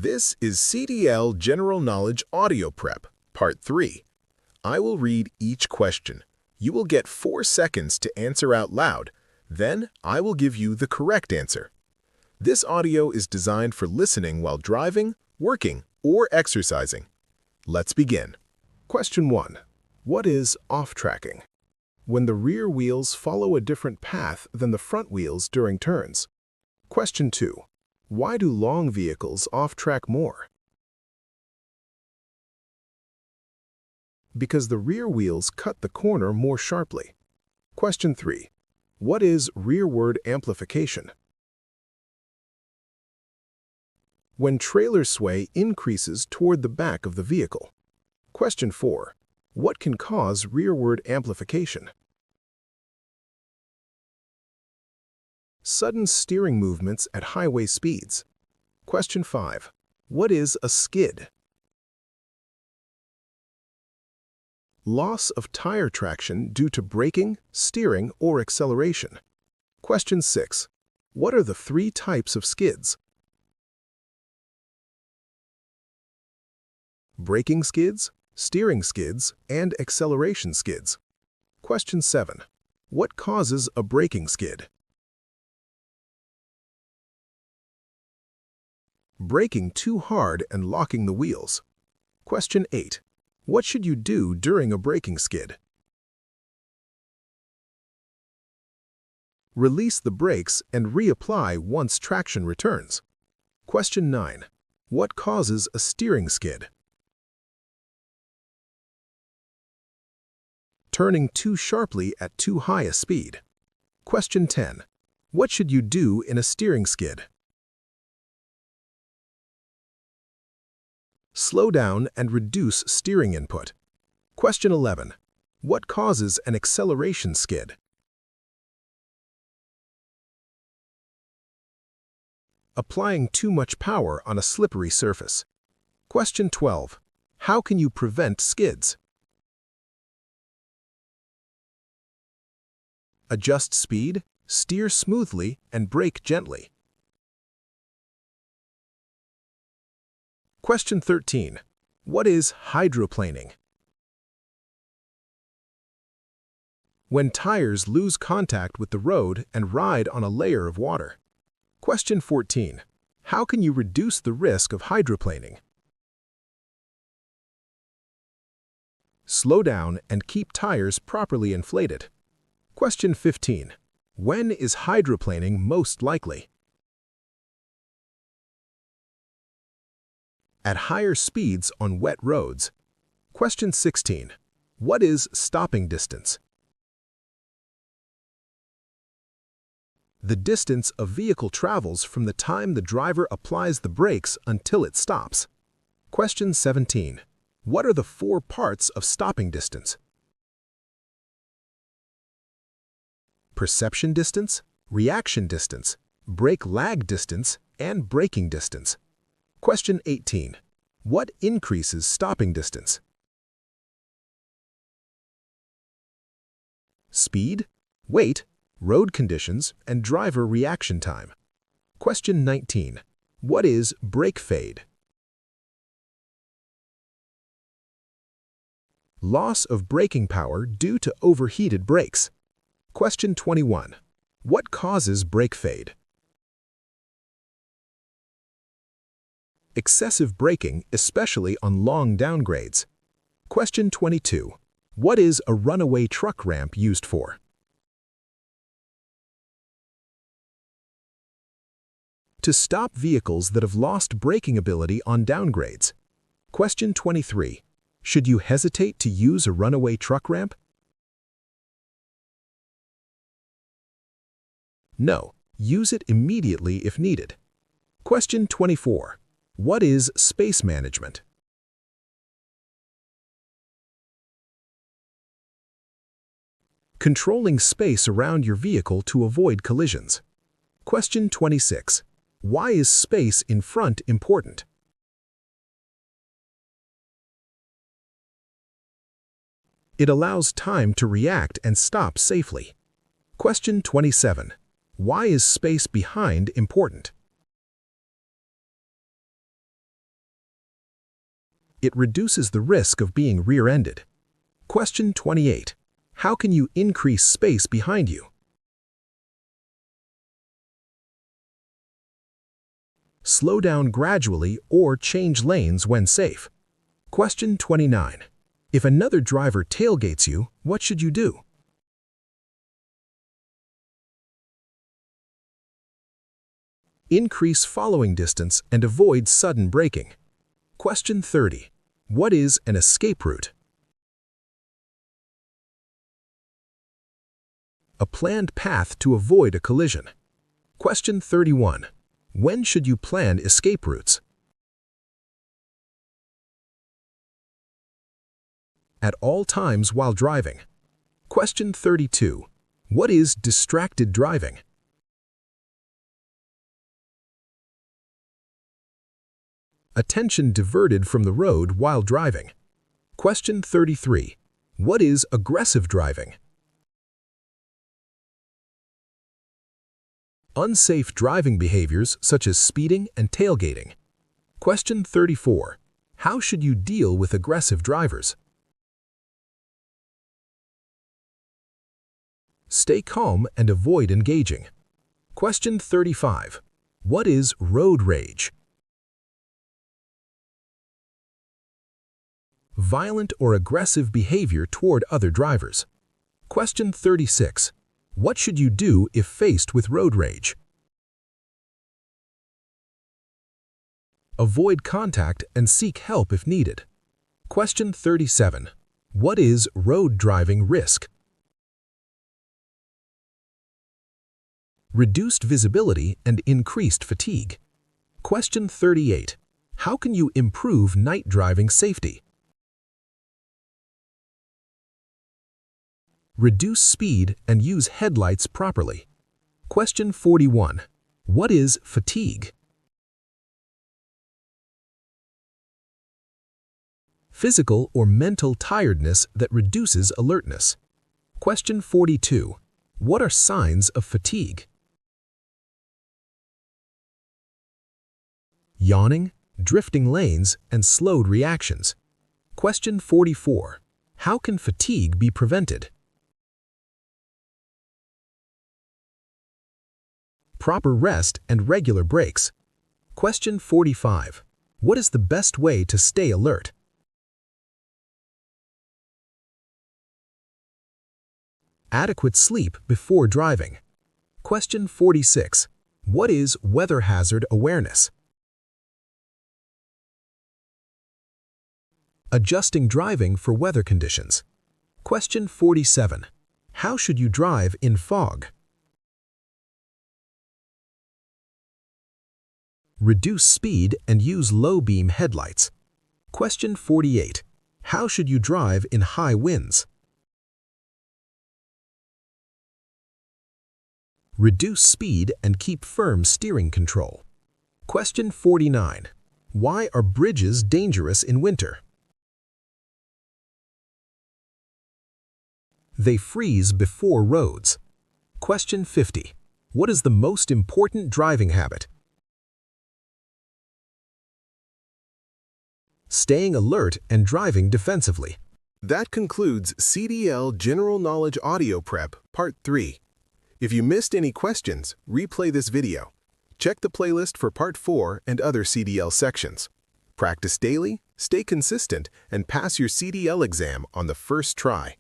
This is CDL General Knowledge Audio Prep, Part 3. I will read each question. You will get 4 seconds to answer out loud. Then, I will give you the correct answer. This audio is designed for listening while driving, working, or exercising. Let's begin. Question 1. What is off-tracking? When the rear wheels follow a different path than the front wheels during turns. Question 2. Why do long vehicles off-track more? Because the rear wheels cut the corner more sharply. Question 3. What is rearward amplification? When trailer sway increases toward the back of the vehicle. Question 4. What can cause rearward amplification? Sudden steering movements at highway speeds. Question 5. What is a skid? Loss of tire traction due to braking, steering, or acceleration. Question 6. What are the 3 types of skids? Braking skids, steering skids, and acceleration skids. Question 7. What causes a braking skid? Braking too hard and locking the wheels. Question 8. What should you do during a braking skid? Release the brakes and reapply once traction returns. Question 9. What causes a steering skid? Turning too sharply at too high a speed. Question 10. What should you do in a steering skid? Slow down and reduce steering input. Question 11. What causes an acceleration skid? Applying too much power on a slippery surface. Question 12. How can you prevent skids? Adjust speed, steer smoothly, and brake gently. Question 13. What is hydroplaning? When tires lose contact with the road and ride on a layer of water. Question 14. How can you reduce the risk of hydroplaning? Slow down and keep tires properly inflated. Question 15. When is hydroplaning most likely? At higher speeds on wet roads. Question 16. What is stopping distance? The distance a vehicle travels from the time the driver applies the brakes until it stops. Question 17. What are the 4 parts of stopping distance? Perception distance, reaction distance, brake lag distance, and braking distance. Question 18. What increases stopping distance? Speed, weight, road conditions, and driver reaction time. Question 19. What is brake fade? Loss of braking power due to overheated brakes. Question 21. What causes brake fade? Excessive braking, especially on long downgrades. Question 22. What is a runaway truck ramp used for? To stop vehicles that have lost braking ability on downgrades. Question 23. Should you hesitate to use a runaway truck ramp? No, use it immediately if needed. Question 24. What is space management? Controlling space around your vehicle to avoid collisions. Question 26. Why is space in front important? It allows time to react and stop safely. Question 27. Why is space behind important? It reduces the risk of being rear-ended. Question 28. How can you increase space behind you? Slow down gradually or change lanes when safe. Question 29. If another driver tailgates you, what should you do? Increase following distance and avoid sudden braking. Question 30. What is an escape route? A planned path to avoid a collision. Question 31. When should you plan escape routes? At all times while driving. Question 32. What is distracted driving? Attention diverted from the road while driving. Question 33. What is aggressive driving? Unsafe driving behaviors such as speeding and tailgating. Question 34. How should you deal with aggressive drivers? Stay calm and avoid engaging. Question 35. What is road rage? Violent or aggressive behavior toward other drivers. Question 36. What should you do if faced with road rage? Avoid contact and seek help if needed. Question 37. What is road driving risk? Reduced visibility and increased fatigue. Question 38. How can you improve night driving safety? Reduce speed and use headlights properly. Question 41. What is fatigue? Physical or mental tiredness that reduces alertness. Question 42. What are signs of fatigue? Yawning, drifting lanes, and slowed reactions. Question 44. How can fatigue be prevented? Proper rest and regular breaks. Question 45. What is the best way to stay alert? Adequate sleep before driving. Question 46. What is weather hazard awareness? Adjusting driving for weather conditions. Question 47. How should you drive in fog? Reduce speed and use low-beam headlights. Question 48. How should you drive in high winds? Reduce speed and keep firm steering control. Question 49. Why are bridges dangerous in winter? They freeze before roads. Question 50. What is the most important driving habit? Staying alert and driving defensively. That concludes CDL General Knowledge Audio Prep, Part 3. If you missed any questions, replay this video. Check the playlist for Part 4 and other CDL sections. Practice daily, stay consistent, and pass your CDL exam on the first try.